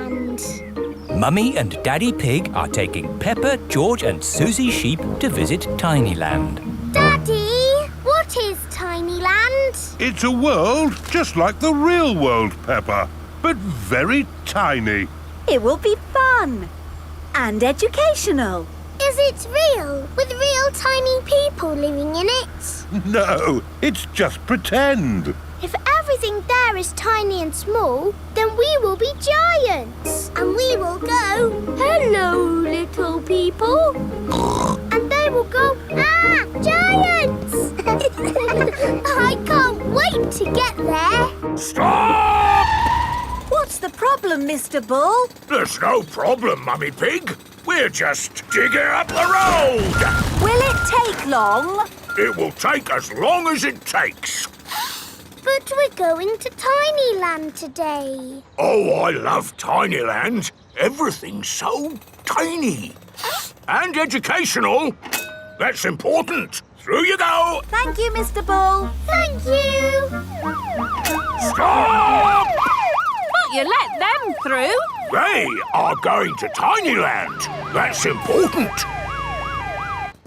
Tinyland. Mummy and Daddy Pig are taking Peppa, George and Suzy Sheep to visit Tinyland. Daddy, what is Tinyland? It's a world just like the real world, Peppa, but very tiny. It will be fun and educational. Is it real, with real tiny people living in it? No, it's just pretend. If everything there is tiny and small, then we will be giants. And we will go, hello, little people. And they will go, ah, giants! I can't wait to get there. Stop! What's the problem, Mr. Bull? There's no problem, Mummy Pig. We're just digging up the road. Will it take long? It will take as long as it takes. But we're going to Tinyland today. Oh, I love Tinyland. Everything's so tiny. And educational. That's important. Through you go. Thank you, Mr. Bull. Thank you. Stop! But you let them through. They are going to Tinyland. That's important.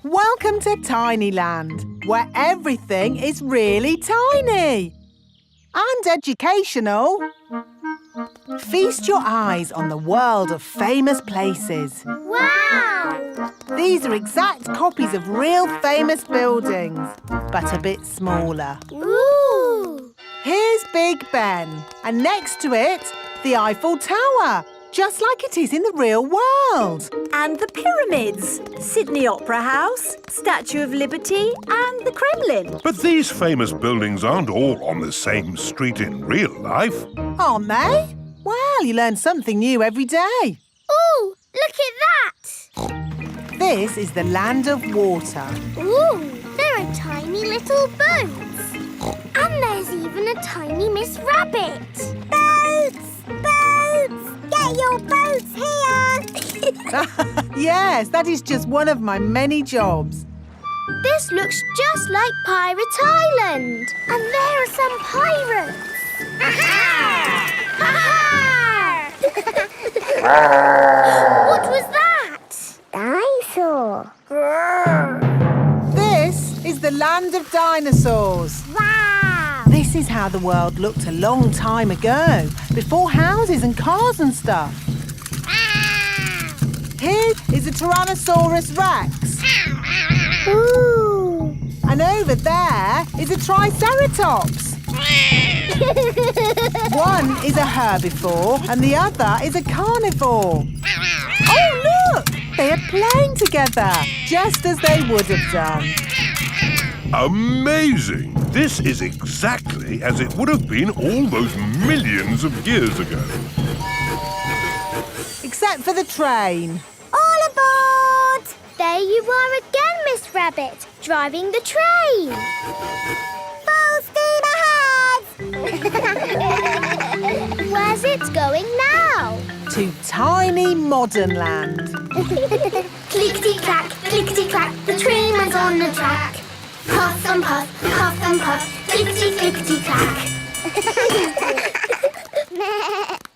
Welcome to Tinyland, where everything is really tiny. And educational. Feast your eyes on the world of famous places. Wow! These are exact copies of real famous buildings, but a bit smaller. Ooh! Here's Big Ben, and next to it, the Eiffel Tower, just like it is in the real world. And the pyramids, Sydney Opera House, Statue of Liberty and the Kremlin. But these famous buildings aren't all on the same street in real life. Aren't they? Well, you learn something new every day. Ooh, look at that! This is the land of water. Ooh, there are tiny little boats. And there's even a tiny Miss Rabbit. Boats! Boats! Get your boats here! Yes, that is just one of my many jobs. This looks just like Pirate Island. And there are some pirates. What was that? Dinosaur. This is the land of dinosaurs. Wow! This is how the world looked a long time ago, before houses and cars and stuff. Here is a Tyrannosaurus Rex. Ooh! And over there is a Triceratops. One is a herbivore and the other is a carnivore. Oh, look! They are playing together, just as they would have done. Amazing! This is exactly as it would have been all those millions of years ago. Except for the train. All aboard! There you are again, Miss Rabbit, driving the train. Full steam ahead! Where's it going now? To tiny modern land. Clickety-clack, clickety-clack, the train runs on the track. Puff and puff, clickety-clickety-clack.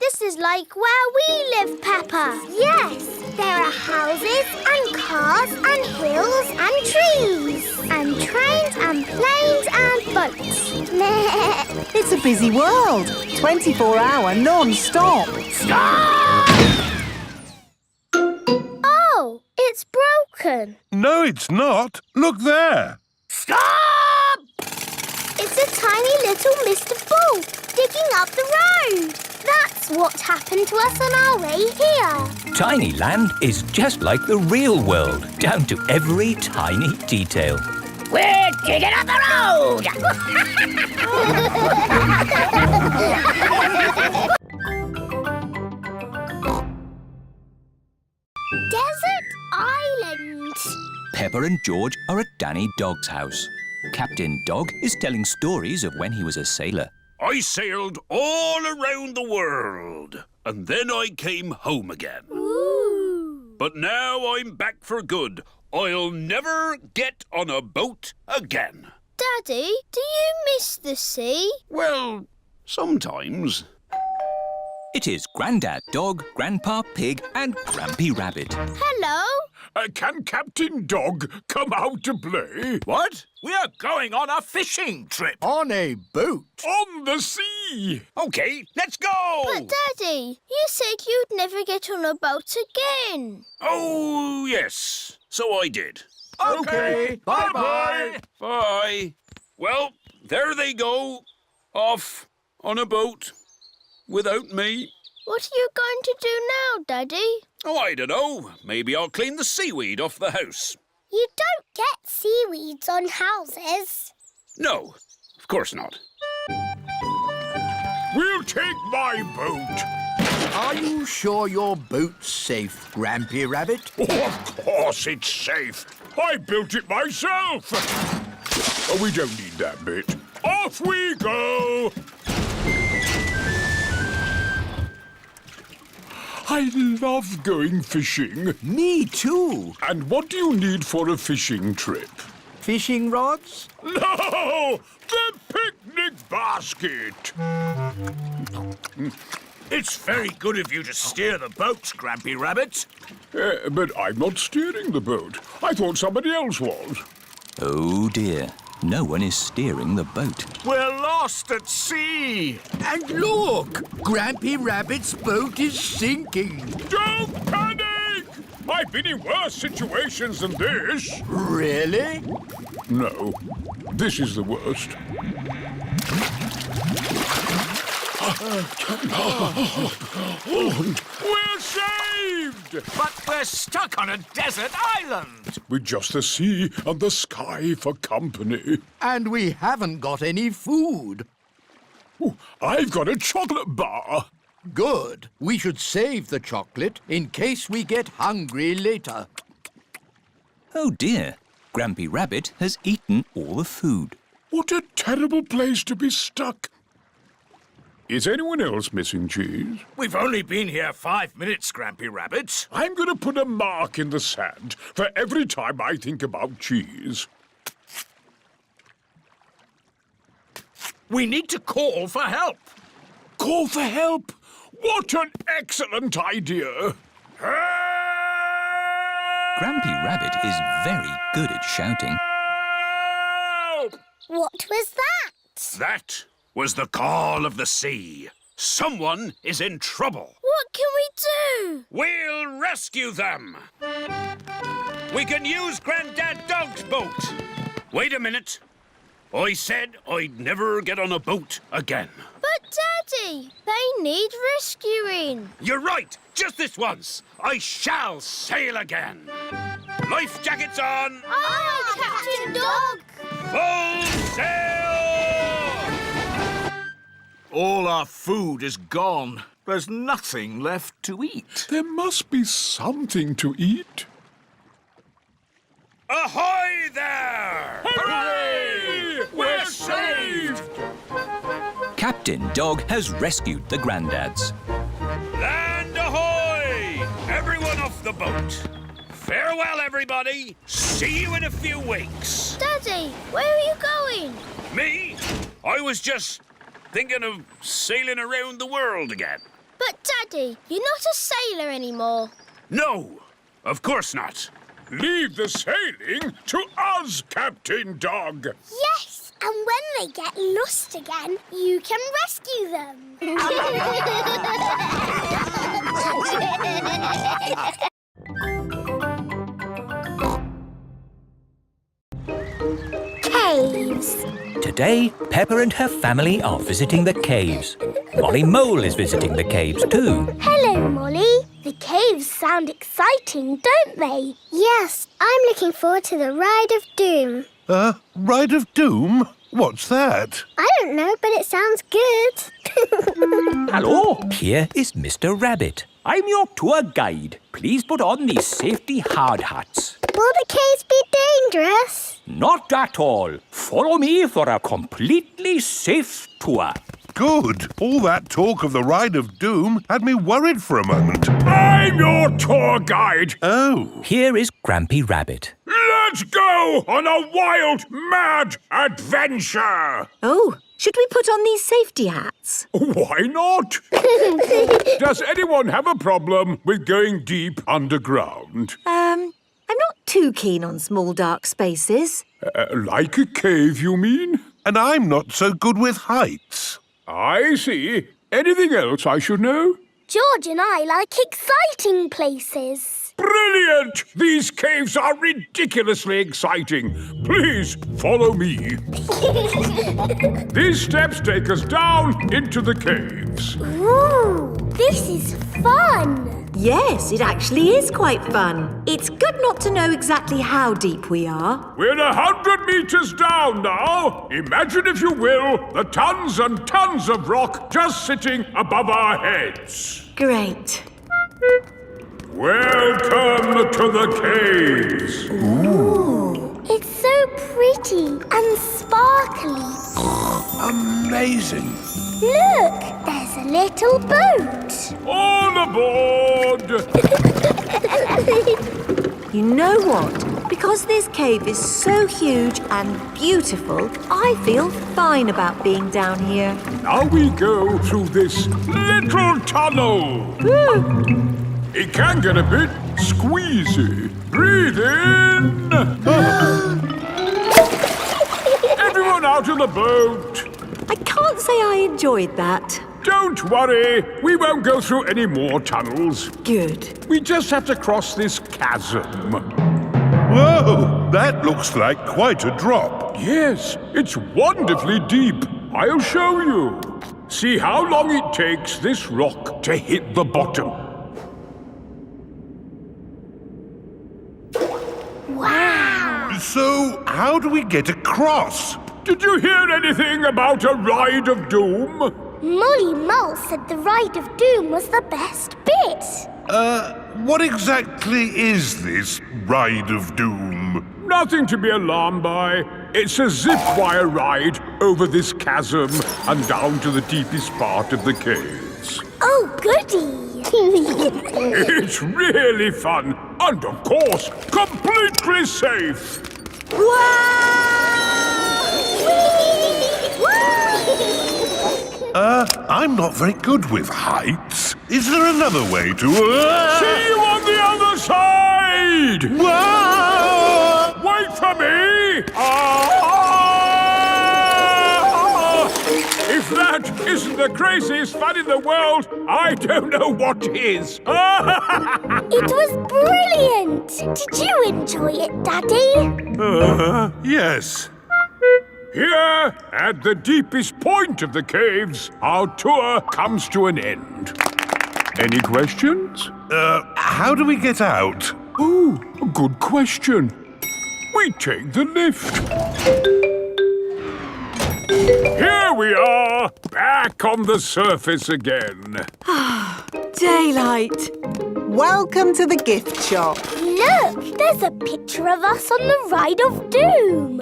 This is like where we live, Peppa. Yes, there are houses and cars and hills and trees and trains and planes and boats. It's a busy world. 24-hour non-stop. Stop! Oh, it's broken. No, it's not. Look there. Stop! It's a tiny little Mr. Bull digging up the road. That's what happened to us on our way here. Tinyland is just like the real world, down to every tiny detail. We're digging up the road! Desert Island. Peppa and George are at Danny Dog's house. Captain Dog is telling stories of when he was a sailor. I sailed all around the world, and then I came home again. Ooh. But now I'm back for good. I'll never get on a boat again. Daddy, do you miss the sea? Well, sometimes. It is Grandad Dog, Grandpa Pig and Grampy Rabbit. Hello. Can Captain Dog come out to play? What? We are going on a fishing trip. On a boat. On the sea! OK, let's go! But, Daddy, you said you'd never get on a boat again. Oh, yes. So I did. OK, bye-bye. Bye. Well, there they go. Off on a boat. Without me. What are you going to do now, Daddy? Oh, I don't know. Maybe I'll clean the seaweed off the house. You don't get seaweeds on houses. No, of course not. We'll take my boat. Are you sure your boat's safe, Grampy Rabbit? Oh, of course it's safe. I built it myself. Oh, we don't need that bit. Off we go. I love going fishing. Me too. And what do you need for a fishing trip? Fishing rods? No! The picnic basket! It's very good of you to steer the boats, Grampy Rabbit. But I'm not steering the boat. I thought somebody else was. Oh dear, no one is steering the boat. We're lost at sea. And look! Grampy Rabbit's boat is sinking. Don't panic! I've been in worse situations than this. Really? No, this is the worst. We're saved! But we're stuck on a desert island. With just the sea and the sky for company. And we haven't got any food. Ooh, I've got a chocolate bar. Good. We should save the chocolate in case we get hungry later. Oh dear, Grampy Rabbit has eaten all the food. What a terrible place to be stuck. Is anyone else missing cheese? We've only been here 5 minutes, Grampy Rabbit. I'm going to put a mark in the sand for every time I think about cheese. We need to call for help. Call for help? What an excellent idea! Help! Grampy Rabbit is very good at shouting. What was that? That was the call of the sea. Someone is in trouble. What can we do? We'll rescue them. We can use Grandad Dog's boat. Wait a minute. I said I'd never get on a boat again. But, Daddy, they need rescuing. You're right. Just this once. I shall sail again. Life jackets on. Aye, Captain Dog. Full sail! All our food is gone. There's nothing left to eat. There must be something to eat. Ahoy there! Hooray! We're saved! Captain Dog has rescued the Granddads. Land ahoy! Everyone off the boat. Farewell, everybody. See you in a few weeks. Daddy, where are you going? Me? I was just thinking of sailing around the world again. But, Daddy, you're not a sailor anymore. No, of course not. Leave the sailing to us, Captain Dog. Yes, and when they get lost again, you can rescue them. Caves. Today, Peppa and her family are visiting the caves. Molly Mole is visiting the caves too. Hello, Molly. The caves sound exciting, don't they? Yes, I'm looking forward to the Ride of Doom. Ride of Doom? What's that? I don't know, but it sounds good. Hello, here is Mr. Rabbit. I'm your tour guide. Please put on these safety hard hats. Will the caves be dangerous? Not at all. Follow me for a completely safe tour. Good. All that talk of the Ride of Doom had me worried for a moment. I'm your tour guide. Oh. Here is Grampy Rabbit. Let's go on a wild, mad adventure. Oh, Should we put on these safety hats? Why not? Does anyone have a problem with going deep underground? I'm not too keen on small dark spaces. Like a cave, you mean? And I'm not so good with heights. I see. Anything else I should know? George and I like exciting places. Brilliant! These caves are ridiculously exciting. Please follow me. These steps take us down into the caves. Ooh, this is fun. Yes, it actually is quite fun. It's good not to know exactly how deep we are. We're 100 meters down now. Imagine, if you will, the tons and tons of rock just sitting above our heads. Great. Welcome to the caves. Ooh, it's so pretty and sparkly. Amazing. Look, there's a little boat. All aboard! You know what? Because this cave is so huge and beautiful, I feel fine about being down here. Now we go through this little tunnel. It can get a bit squeezy. Breathe in. Everyone out of the boat. I can't say I enjoyed that. Don't worry. We won't go through any more tunnels. Good. We just have to cross this chasm. Whoa, that looks like quite a drop. Yes, it's wonderfully deep. I'll show you. See how long it takes this rock to hit the bottom. Wow. So, how do we get across? Did you hear anything about a ride of doom? Molly Mole said the Ride of Doom was the best bit. What exactly is this Ride of Doom? Nothing to be alarmed by. It's a zip wire ride over this chasm and down to the deepest part of the caves. Oh, goody. It's really fun and, of course, completely safe. I'm not very good with heights. Is there another way to... See you on the other side! Whoa! Wait for me! If that isn't the craziest fun in the world, I don't know what is. It was brilliant. Did you enjoy it, Daddy? Yes. Here, at the deepest point of the caves, our tour comes to an end. Any questions? How do we get out? Oh, a good question. We take the lift. Here we are, back on the surface again. Daylight. Welcome to the gift shop. Look, there's a picture of us on the Ride of Doom.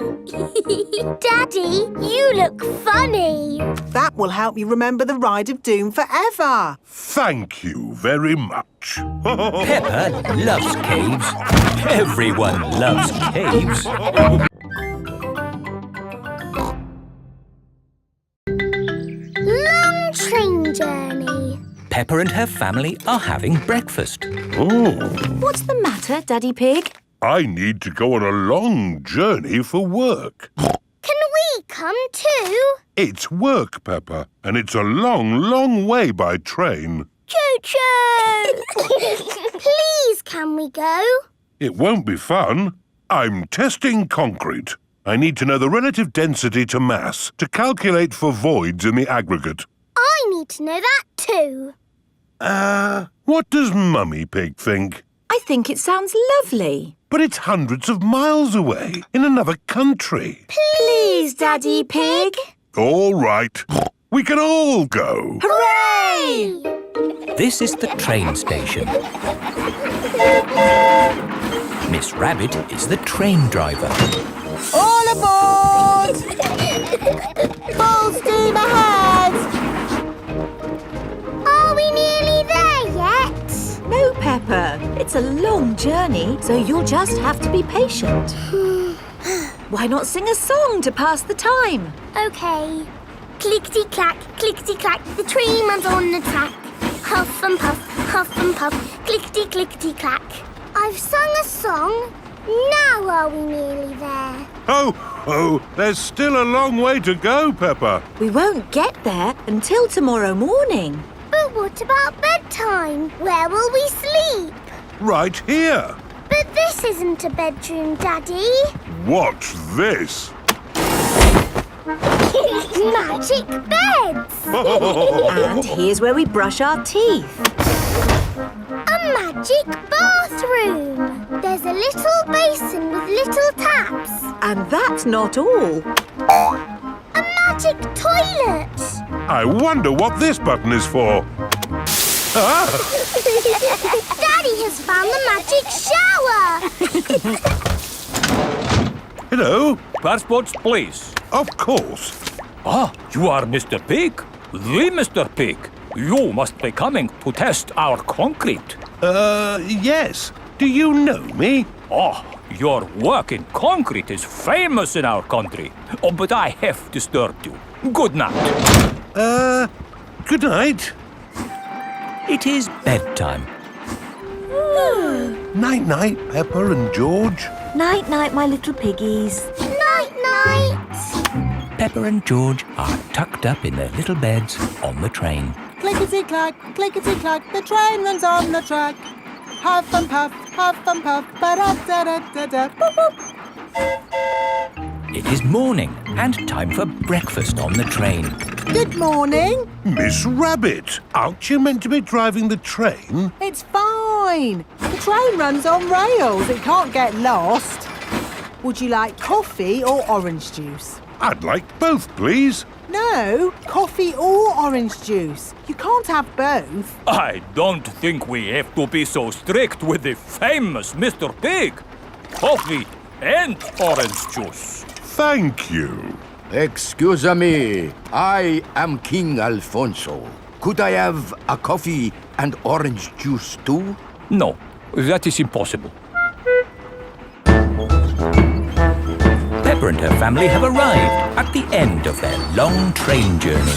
Daddy, you look funny. That will help you remember the Ride of Doom forever. Thank you very much. Peppa loves caves. Everyone loves caves. Long train journey. Peppa and her family are having breakfast. Oh, What's the matter, Daddy Pig? I need to go on a long journey for work. Can we come too? It's work, Peppa, and it's a long, long way by train. Choo-choo! Please, can we go? It won't be fun. I'm testing concrete. I need to know the relative density to mass to calculate for voids in the aggregate. I need to know that too. What does Mummy Pig think? I think it sounds lovely. But it's hundreds of miles away, in another country. Please, Daddy Pig. All right. We can all go. Hooray! This is the train station. Miss Rabbit is the train driver. All aboard! Full steam ahead! Are we nearly there yet? No, Peppa. It's a long journey, so you'll just have to be patient. Why not sing a song to pass the time? Okay. Clickety-clack, clickety-clack, the train runs on the track. Huff and puff, clickety-clickety-clack. I've sung a song. Now are we nearly there? Oh, there's still a long way to go, Peppa. We won't get there until tomorrow morning. But what about bedtime? Where will we sleep? Right here. But this isn't a bedroom, Daddy. What's this? Magic beds! And here's where we brush our teeth. A magic bathroom! There's a little basin with little taps. And that's not all. A magic toilet! I wonder what this button is for. Ah! Daddy has found the magic shower! Hello? Passports, please. Of course. Ah, you are Mr. Pig? The Mr. Pig. You must be coming to test our concrete. Yes. Do you know me? Oh, your work in concrete is famous in our country. Oh, but I have disturbed you. Good night. Good night. It is bedtime. Night-night, Peppa and George. Night-night, my little piggies. Night-night! Peppa and George are tucked up in their little beds on the train. Clickety-clack, the train runs on the track. Huff and puff, ba-da-da-da-da, boop-boop. It is morning and time for breakfast on the train. Good morning. Miss Rabbit, aren't you meant to be driving the train? It's fine. The train runs on rails. It can't get lost. Would you like coffee or orange juice? I'd like both, please. No, coffee or orange juice. You can't have both. I don't think we have to be so strict with the famous Mr. Pig. Coffee and orange juice. Thank you. Excuse me, I am King Alfonso. Could I have a coffee and orange juice too? No, that is impossible. Peppa and her family have arrived at the end of their long train journey.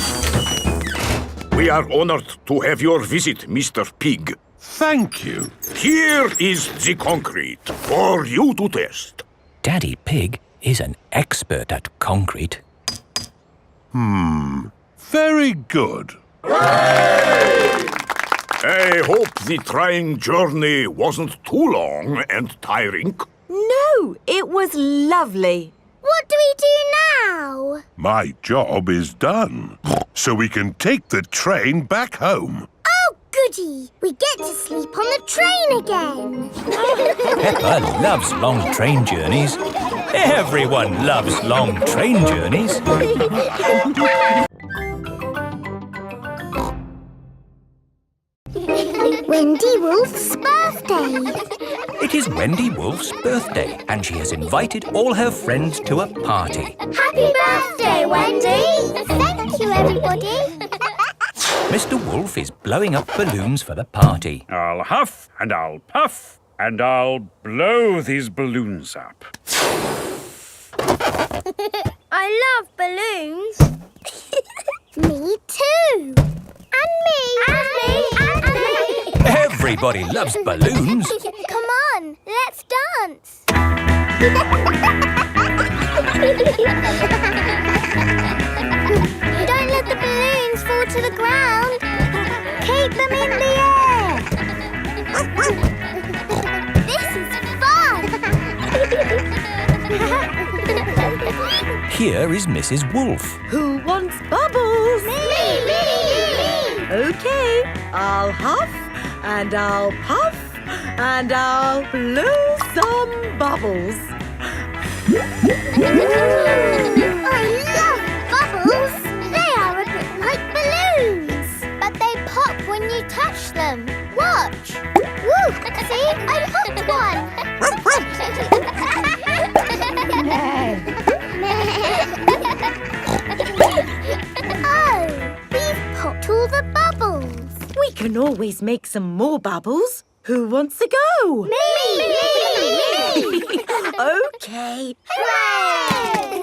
We are honored to have your visit, Mr. Pig. Thank you. Here is the concrete for you to test. Daddy Pig is an expert at concrete. Very good. I hope the train journey wasn't too long and tiring. No, it was lovely. What do we do now? My job is done. So we can take the train back home. Oh, goody! We get to sleep on the train again. Peppa loves long train journeys. Everyone loves long train journeys. Wendy Wolf's birthday. It is Wendy Wolf's birthday, and she has invited all her friends to a party. Happy birthday, Wendy! Thank you, everybody. Mr. Wolf is blowing up balloons for the party. I'll huff and I'll puff and I'll blow these balloons up. I love balloons. Me too. And me. And me. And me. Everybody loves balloons. Come on, let's dance. Don't let the balloons fall to the ground. Keep them in the air. This is fun. Here is Mrs. Wolf. Who wants bubbles? Me. Okay, I'll huff and I'll puff and I'll blow some bubbles. I love bubbles. They are a bit like balloons. But they pop when you touch them. Watch. Woo! See? I popped one. Oh, we've popped all the bubbles. We can always make some more bubbles. Who wants to go? Me! Okay. Hooray!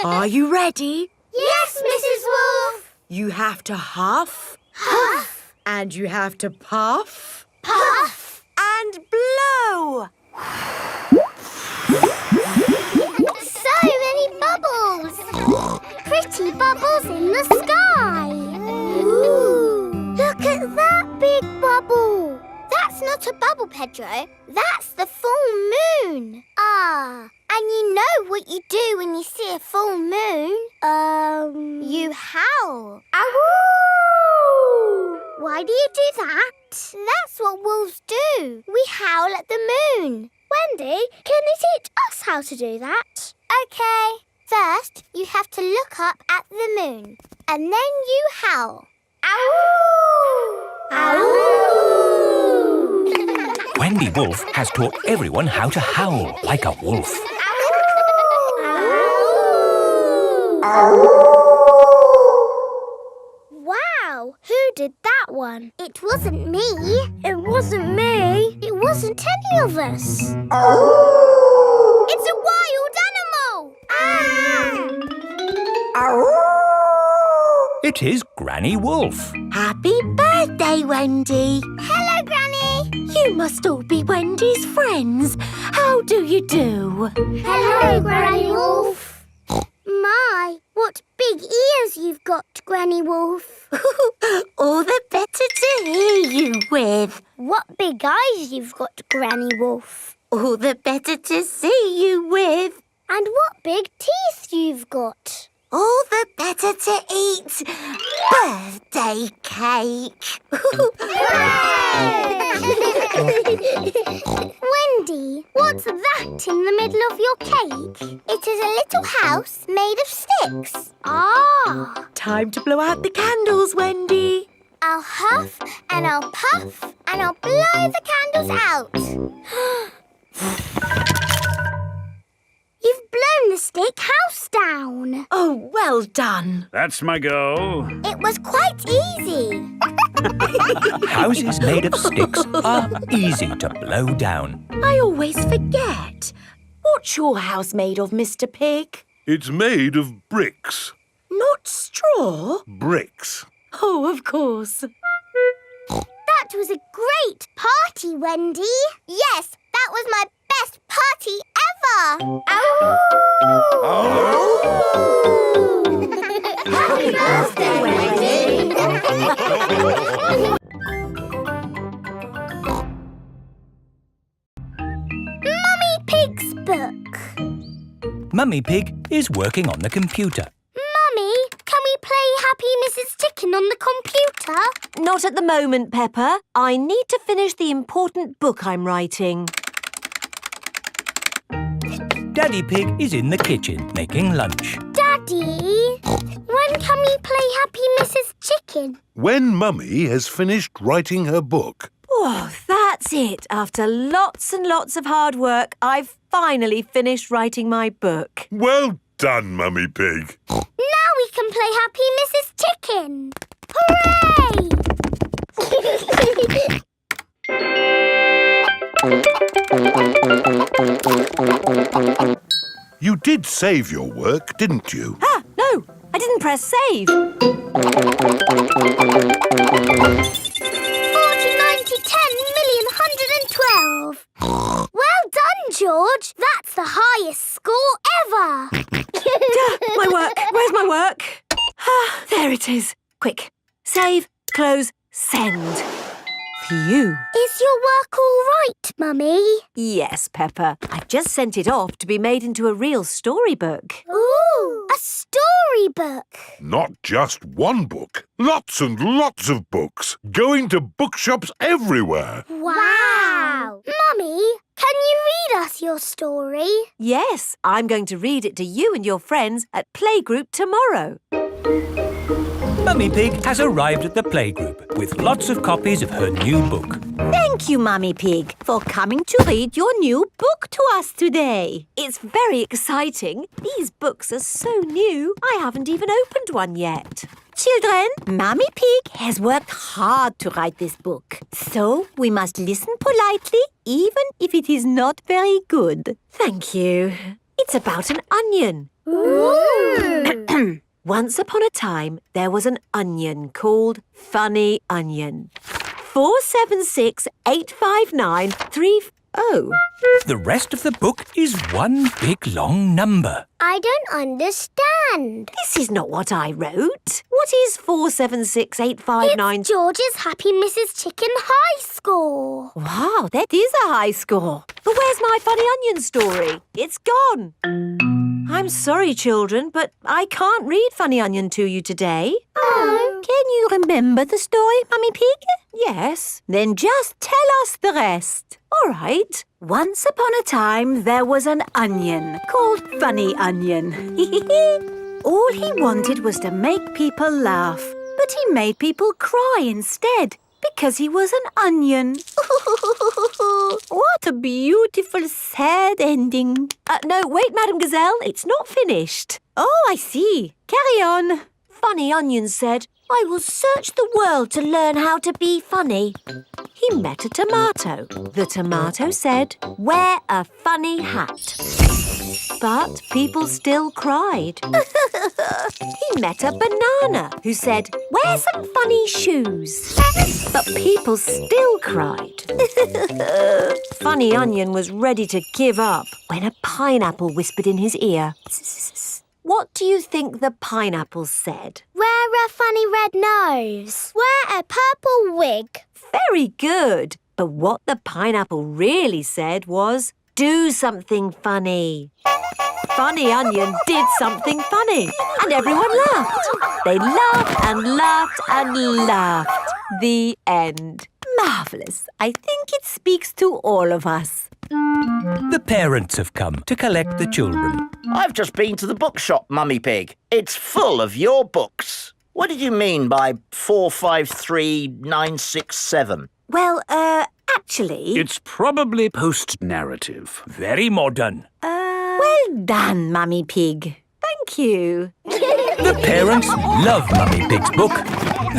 Are you ready? Yes, You have to huff. Huff. And you have to puff. Puff. And blow. So many bubbles. Pretty bubbles in the sky. Ooh. Look at that big bubble. That's not a bubble, Pedro. That's the full moon. Ah, and you know what you do when you see a full moon? You howl. Ow! Why do you do that? That's what wolves do. We howl at the moon. Wendy, can you teach us how to do that? OK. First, you have to look up at the moon. And then you howl. Ow! Ow! Wendy Wolf has taught everyone how to howl like a wolf. Wow, who did that one? It wasn't me. It wasn't me. It wasn't any of us. It's a wild animal. It is Granny Wolf. Happy birthday, Wendy. Hello, Granny. You must all be Wendy's friends. How do you do? Hello, Granny Wolf. My, what big ears you've got, Granny Wolf. All the better to hear you with. What big eyes you've got, Granny Wolf. All the better to see you with. And what big teeth you've got. All the better to eat birthday cake. Wendy, what's that in the middle of your cake? It is a little house made of sticks. Ah! Time to blow out the candles, Wendy. I'll huff and I'll puff and I'll blow the candles out. You've blown the stick house down. Oh, well done. That's my go. It was quite easy. Houses made of sticks are easy to blow down. I always forget. What's your house made of, Mr. Pig? It's made of bricks. Not straw? Bricks. Oh, of course. That was a great party, Wendy. Yes, that was my best party ever. Happy birthday, Wendy. Mummy Pig's book. Mummy Pig is working on the computer. Mummy, can we play Happy Mrs. Chicken on the computer? Not at the moment, Peppa. I need to finish the important book I'm writing. Daddy Pig is in the kitchen making lunch. Daddy, when can we play Happy Mrs. Chicken? When Mummy has finished writing her book. Oh, that's it. After lots and lots of hard work, I've finally finished writing my book. Well done, Mummy Pig. Now we can play Happy Mrs. Chicken. Hooray! You did save your work, didn't you? Ah, no, I didn't press save. 40, 90, 10 million, 112. Well done, George. That's the highest score ever. My work. Where's my work? Ah, there it is. Quick. Save, close, send. Phew. Is your work all right, Mummy? Yes, Peppa. I've just sent it off to be made into a real storybook. Ooh, a storybook. Not just one book. Lots and lots of books. Going to bookshops everywhere. Wow. Mummy, can you read us your story? Yes, I'm going to read it to you and your friends at Playgroup tomorrow. Mummy Pig has arrived at the playgroup with lots of copies of her new book. Thank you, Mummy Pig, for coming to read your new book to us today. It's very exciting. These books are so new, I haven't even opened one yet. Children, Mummy Pig has worked hard to write this book. So we must listen politely, even if it is not very good. Thank you. It's about an onion. Ooh. Once upon a time, there was an onion called Funny Onion. 4768593. Oh. The rest of the book is one big long number. I don't understand. This is not what I wrote. What is 4768593? It's George's Happy Mrs. Chicken high score. Wow, that is a high score. But where's my Funny Onion story? It's gone. I'm sorry, children, but I can't read Funny Onion to you today. Oh. Can you remember the story, Mummy Pig? Yes. Then just tell us the rest. All right. Once upon a time, there was an onion called Funny Onion. All he wanted was to make people laugh, but he made people cry instead because he was an onion. What a beautiful, sad ending. No, wait, Madam Gazelle, it's not finished. Oh, I see. Carry on. Funny Onion said, I will search the world to learn how to be funny. He met a tomato. The tomato said, wear a funny hat. But people still cried. He met a banana who said, wear some funny shoes. But people still cried. Funny Onion was ready to give up when a pineapple whispered in his ear. What do you think the pineapple said? Wear a funny red nose. Wear a purple wig. Very good. But what the pineapple really said was, do something funny. Funny Onion did something funny, and everyone laughed. They laughed and laughed and laughed. The end. Marvellous. I think it speaks to all of us. The parents have come to collect the children. I've just been to the bookshop, Mummy Pig. It's full of your books. What did you mean by 453967? Well, actually... It's probably post-narrative. Very modern. Well done, Mummy Pig. Thank you. The parents love Mummy Pig's book.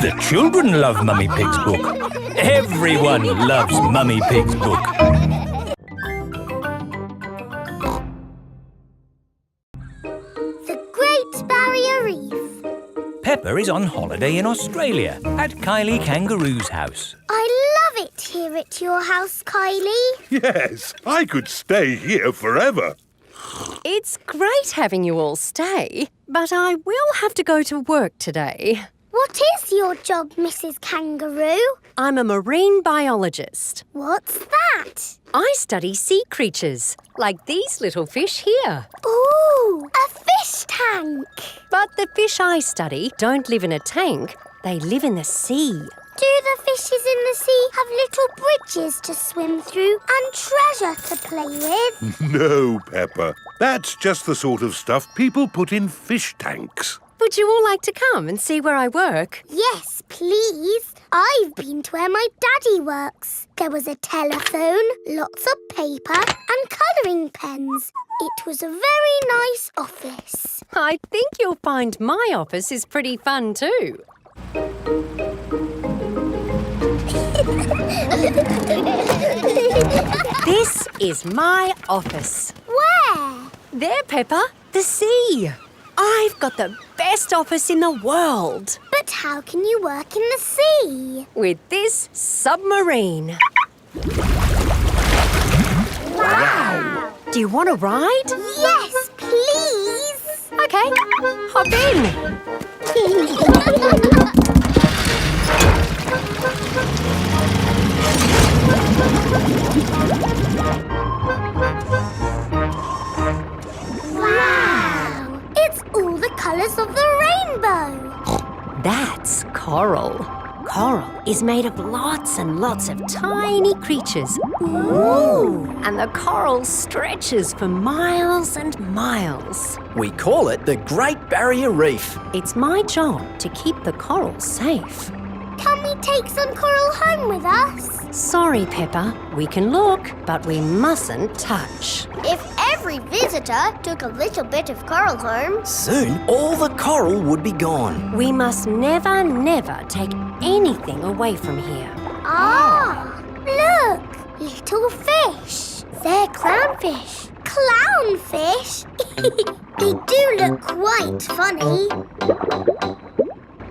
The children love Mummy Pig's book. Everyone loves Mummy Pig's book. The Great Barrier Reef. Peppa is on holiday in Australia at Kylie Kangaroo's house. I love it here at your house, Kylie. Yes, I could stay here forever. It's great having you all stay, but I will have to go to work today. What is your job, Mrs. Kangaroo? I'm a marine biologist. What's that? I study sea creatures, like these little fish here. Ooh, a fish tank. But the fish I study don't live in a tank, they live in the sea. Do the fishes in the sea have little bridges to swim through and treasure to play with? No, Peppa. That's just the sort of stuff people put in fish tanks. Would you all like to come and see where I work? Yes, please. I've been to where my daddy works. There was a telephone, lots of paper and colouring pens. It was a very nice office. I think you'll find my office is pretty fun too. This is my office. Where? There, Peppa, the sea. I've got the best office in the world. But how can you work in the sea? With this submarine. Wow! Do you want to ride? Yes, please! Okay, hop in. Wow! It's all the colours of the rainbow. That's coral. Coral is made of lots and lots of tiny creatures. Ooh! And the coral stretches for miles and miles. We call it the Great Barrier Reef. It's my job to keep the coral safe. Can we take some coral home with us? Sorry, Peppa. We can look, but we mustn't touch. If every visitor took a little bit of coral home... Soon, all the coral would be gone. We must never, never take anything away from here. Ah! Look! Little fish. They're clownfish. clownfish? They do look quite funny.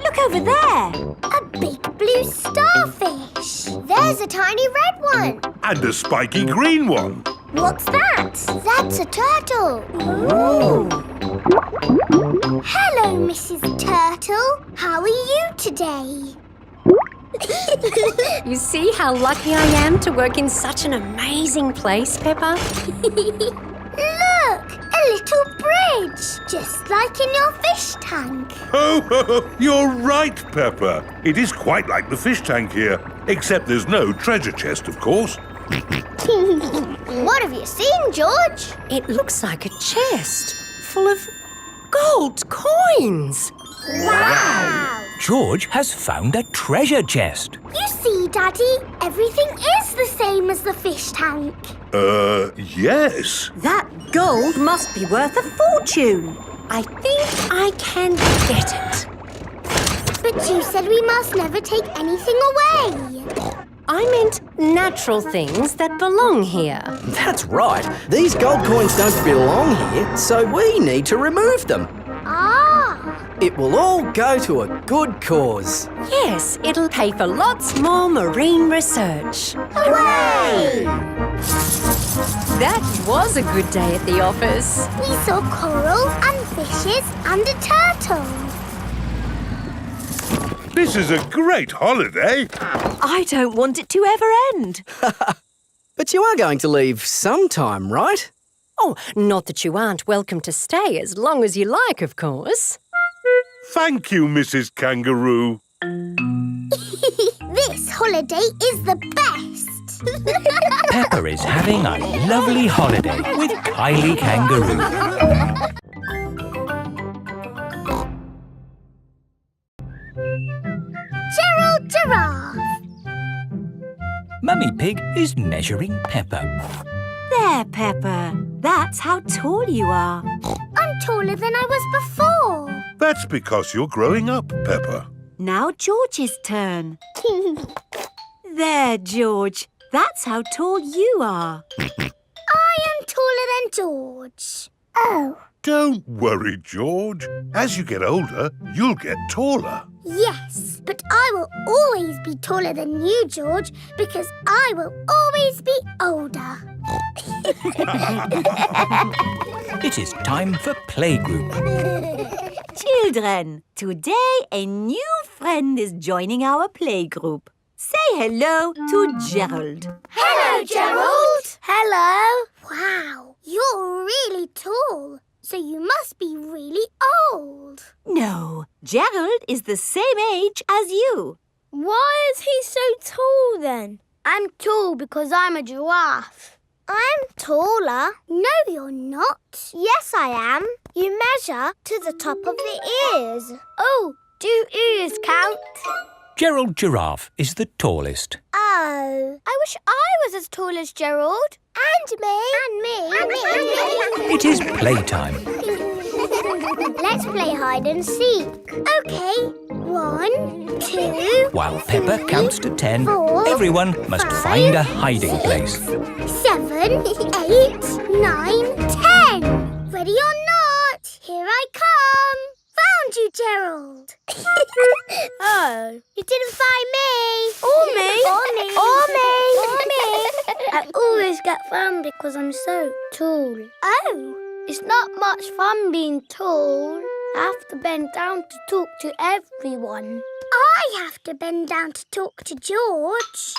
Look over there. A big blue starfish. There's a tiny red one. And a spiky green one. What's that? That's a turtle. Ooh. Hello, Mrs. Turtle. How are you today? You see how lucky I am to work in such an amazing place, Peppa? Look, a little bridge, just like in your fish tank. Oh, you're right, Peppa. It is quite like the fish tank here, except there's no treasure chest, of course. What have you seen, George? It looks like a chest full of gold coins. Wow! George has found a treasure chest. You see, Daddy, everything is the same as the fish tank. Yes. That gold must be worth a fortune. I think I can get it. But you said we must never take anything away. I meant natural things that belong here. That's right. These gold coins don't belong here, so we need to remove them. Ah! It will all go to a good cause. Yes, it'll pay for lots more marine research. Hooray! That was a good day at the office. We saw coral and fishes and a turtle. This is a great holiday. I don't want it to ever end. But you are going to leave sometime, right? Oh, not that you aren't welcome to stay as long as you like, of course. Thank you, Mrs. Kangaroo. This holiday is the best. Peppa is having a lovely holiday with Kylie Kangaroo. Gerald Giraffe. Mummy Pig is measuring Peppa. There, Peppa. That's how tall you are. I'm taller than I was before. That's because you're growing up, Peppa. Now George's turn. There, George. That's how tall you are. I am taller than George. Oh. Don't worry, George. As you get older, you'll get taller. Yes, but I will always be taller than you, George, because I will always be older. It is time for playgroup. Children, today a new friend is joining our playgroup. Say hello to Gerald. Hello, Gerald. Hello. Wow, you're really tall. So you must be really old. No, Gerald is the same age as you. Why is he so tall then? I'm tall because I'm a giraffe. I'm taller. No, you're not. Yes, I am. You measure to the top of the ears. Oh, do ears count? Gerald Giraffe is the tallest. Oh, I wish I was as tall as Gerald. And me. And me. And me. And me. It is playtime. Let's play hide and seek. OK. 1, 2... While Peppa counts to 10, 4, everyone must 5, find a hiding 6, place. 7, 8, 9, 10. Ready or not, here I come. Found you, Gerald. Oh, you didn't find me. Or me. Or me. Or me. Or me. I always get found because I'm so tall. Oh. It's not much fun being tall. I have to bend down to talk to everyone. I have to bend down to talk to George.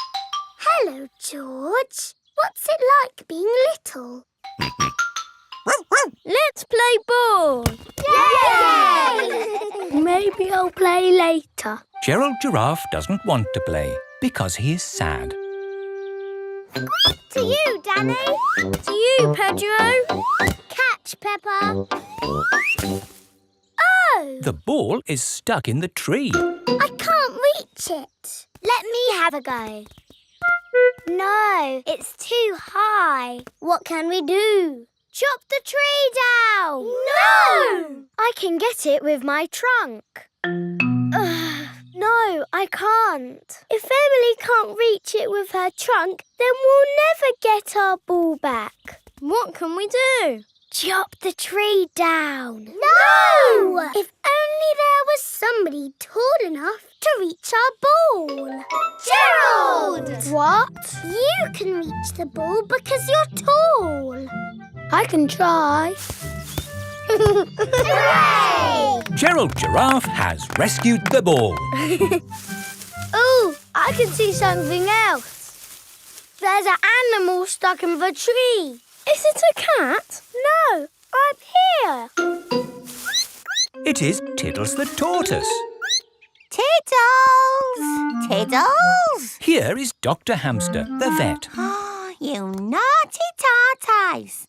Hello, George. What's it like being little? Let's play ball. Yay! Maybe I'll play later. Gerald Giraffe doesn't want to play because he is sad. To you, Danny. To you, Pedro. Catch, Peppa. Oh! The ball is stuck in the tree. I can't reach it. Let me have a go. No, it's too high. What can we do? Chop the tree down. No! I can get it with my trunk. No, I can't. If Emily can't reach it with her trunk, then we'll never get our ball back. What can we do? Chop the tree down. No! If only there was somebody tall enough to reach our ball. Gerald! What? You can reach the ball because you're tall. I can try. Hooray! Gerald Giraffe has rescued the ball. Oh, I can see something else. There's an animal stuck in the tree. Is it a cat? No, up here. It is Tiddles the tortoise. Tiddles! Tiddles! Here is Dr. Hamster, the vet. Oh, you naughty tortoise.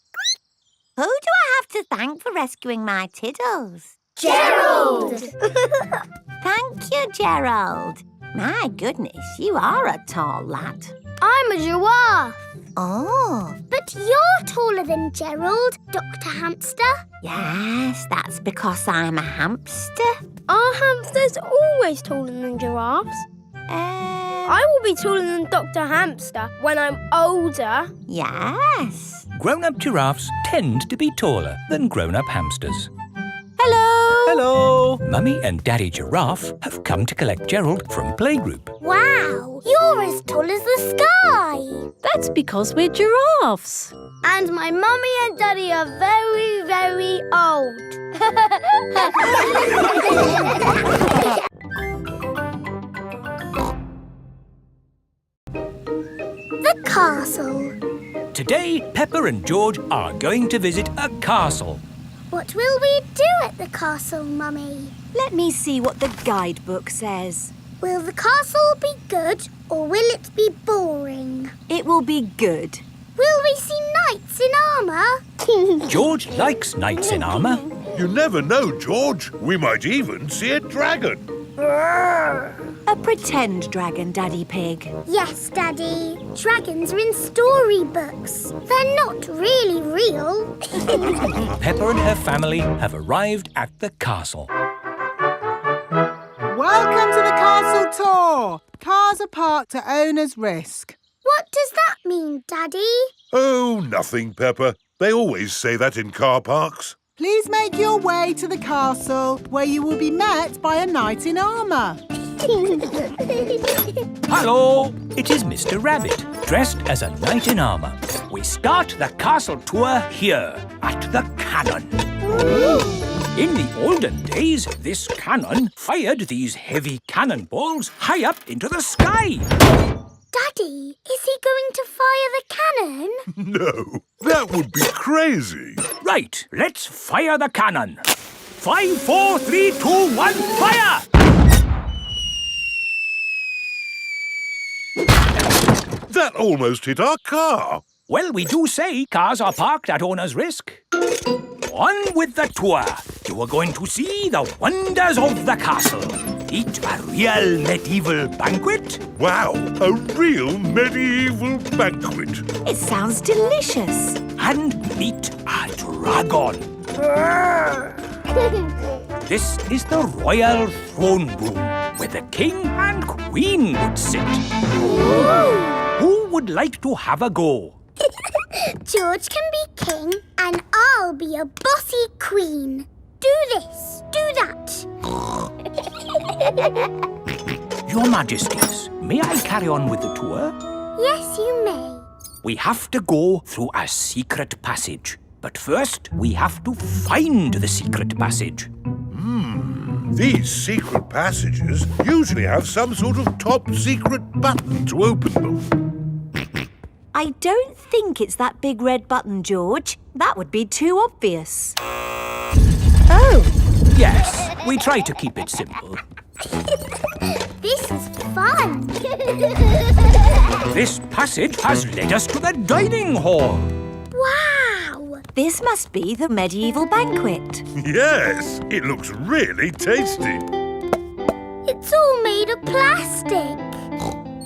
Who do I have to thank for rescuing my Tiddles? Gerald! Thank you, Gerald. My goodness, you are a tall lad. I'm a giraffe. Oh. But you're taller than Gerald, Dr. Hamster. Yes, that's because I'm a hamster. Are hamsters always taller than giraffes? I will be taller than Dr. Hamster when I'm older. Yes. Grown-up giraffes tend to be taller than grown-up hamsters. Hello. Hello. Mummy and Daddy Giraffe have come to collect Gerald from playgroup. Wow, you're as tall as the sky. That's because we're giraffes. And my mummy and daddy are very, very old. The castle. Today, Peppa and George are going to visit a castle. What will we do at the castle, Mummy? Let me see what the guidebook says. Will the castle be good or will it be boring? It will be good. Will we see knights in armour? George likes knights in armour. You never know, George. We might even see a dragon. A pretend dragon, Daddy Pig. Yes, Daddy. Dragons are in storybooks. They're not really real. Peppa and her family have arrived at the castle. Welcome to the castle tour. Cars are parked at owner's risk. What does that mean, Daddy? Oh, nothing, Peppa. They always say that in car parks. Please make your way to the castle where you will be met by a knight in armour. Hello! It is Mr. Rabbit, dressed as a knight in armour. We start the castle tour here, at the cannon. In the olden days, this cannon fired these heavy cannonballs high up into the sky. Daddy, is he going to fire the cannon? No, that would be crazy. Right, let's fire the cannon. 5, 4, 3, 2, 1, fire! That almost hit our car. Well, we do say cars are parked at owner's risk. On with the tour. You are going to see the wonders of the castle. Eat a real medieval banquet. Wow, a real medieval banquet. It sounds delicious. And meet a dragon. This is the royal throne room where the king and queen would sit. Who would like to have a go? George can be king and I'll be a bossy queen. Do this, do that. Your Majesties, may I carry on with the tour? Yes, you may. We have to go through a secret passage. But first, we have to find the secret passage. These secret passages usually have some sort of top secret button to open them. I don't think it's that big red button, George. That would be too obvious. Oh! Yes, we try to keep it simple. This is fun. This passage has led us to the dining hall. Wow! This must be the medieval banquet. Yes, it looks really tasty. It's all made of plastic.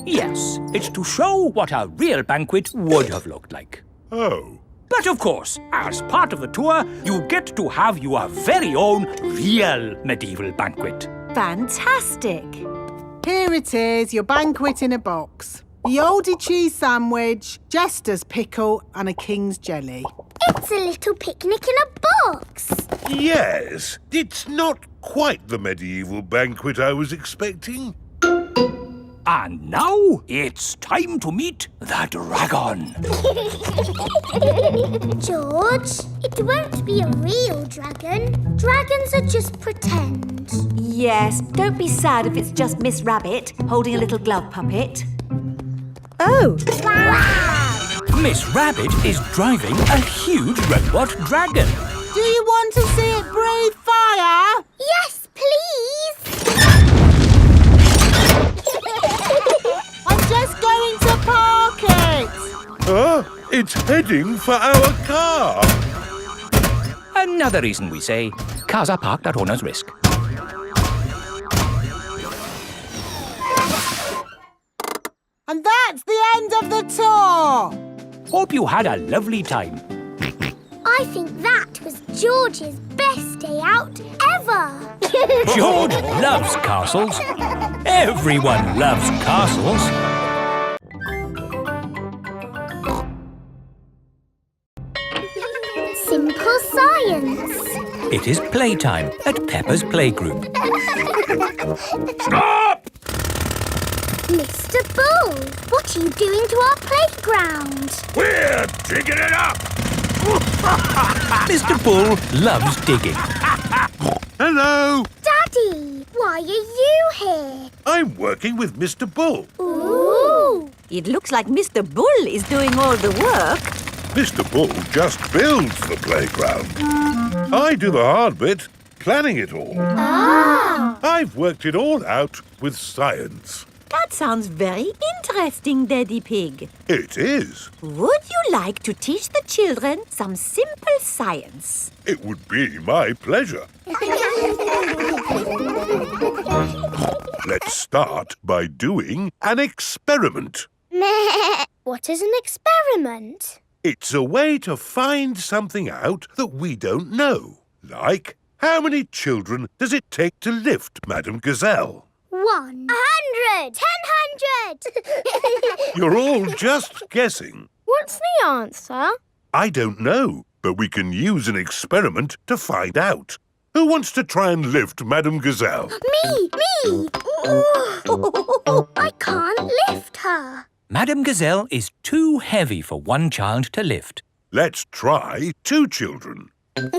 Yes, it's to show what a real banquet would have looked like. Oh. But of course, as part of the tour, you get to have your very own real medieval banquet. Fantastic. Here it is, your banquet in a box. the oldie cheese sandwich, jester's pickle and a king's jelly. It's a little picnic in a box. Yes, it's not quite the medieval banquet I was expecting. And now it's time to meet the dragon. George, it won't be a real dragon. Dragons are just pretend. Yes, don't be sad if it's just Miss Rabbit holding a little glove puppet. Oh! Wow! Miss Rabbit is driving a huge robot dragon. Do you want to see it breathe fire? Yes, please! I'm just going to park it. It's heading for our car. Another reason we say cars are parked at owner's risk. And that's the end of the tour. Hope you had a lovely time. I think that was George's best day out ever. George loves castles. Everyone loves castles. Simple science. It is playtime at Peppa's playgroup. Stop! Mr. Bull, what are you doing to our playground? We're digging it up! Mr. Bull loves digging. Hello. Daddy, why are you here? I'm working with Mr. Bull. Ooh! It looks like Mr. Bull is doing all the work. Mr. Bull just builds the playground. I do the hard bit, planning it all. Ah! I've worked it all out with science. That sounds very interesting, Daddy Pig. It is. Would you like to teach the children some simple science? It would be my pleasure. Let's start by doing an experiment. Meh. What is an experiment? It's a way to find something out that we don't know. Like, how many children does it take to lift Madame Gazelle? 100! 1000! You're all just guessing. What's the answer? I don't know, but we can use an experiment to find out. Who wants to try and lift Madame Gazelle? Me! I can't lift her. Madame Gazelle is too heavy for one child to lift. Let's try 2 children. She's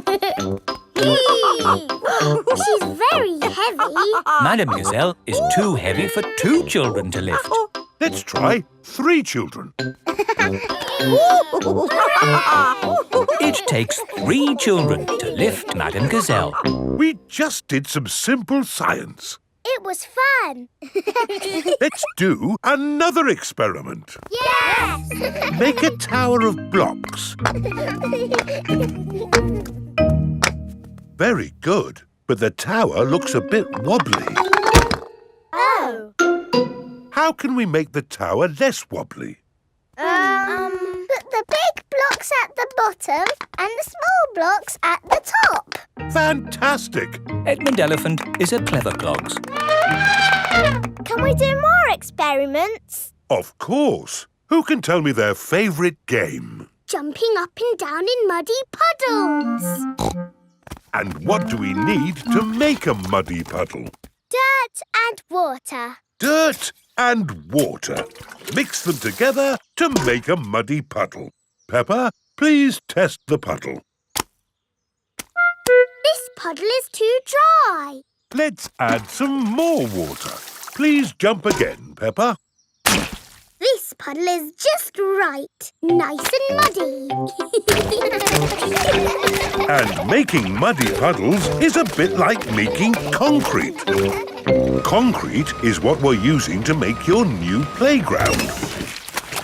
very heavy. Madame Gazelle is too heavy for 2 children to lift. Let's try 3 children. It takes 3 children to lift Madame Gazelle. We just did some simple science. It was fun. Let's do another experiment. Yes! Make a tower of blocks. Very good, but the tower looks a bit wobbly. Oh. How can we make the tower less wobbly? Put the big blocks at the bottom and the small blocks at the top. Fantastic! Edmund Elephant is a clever clogs. Can we do more experiments? Of course. Who can tell me their favourite game? Jumping up and down in muddy puddles. And what do we need to make a muddy puddle? Dirt and water. Dirt and water. Mix them together to make a muddy puddle. Peppa, please test the puddle. This puddle is too dry. Let's add some more water. Please jump again, Peppa. This puddle is just right. Nice and muddy. And making muddy puddles is a bit like making concrete. Concrete is what we're using to make your new playground.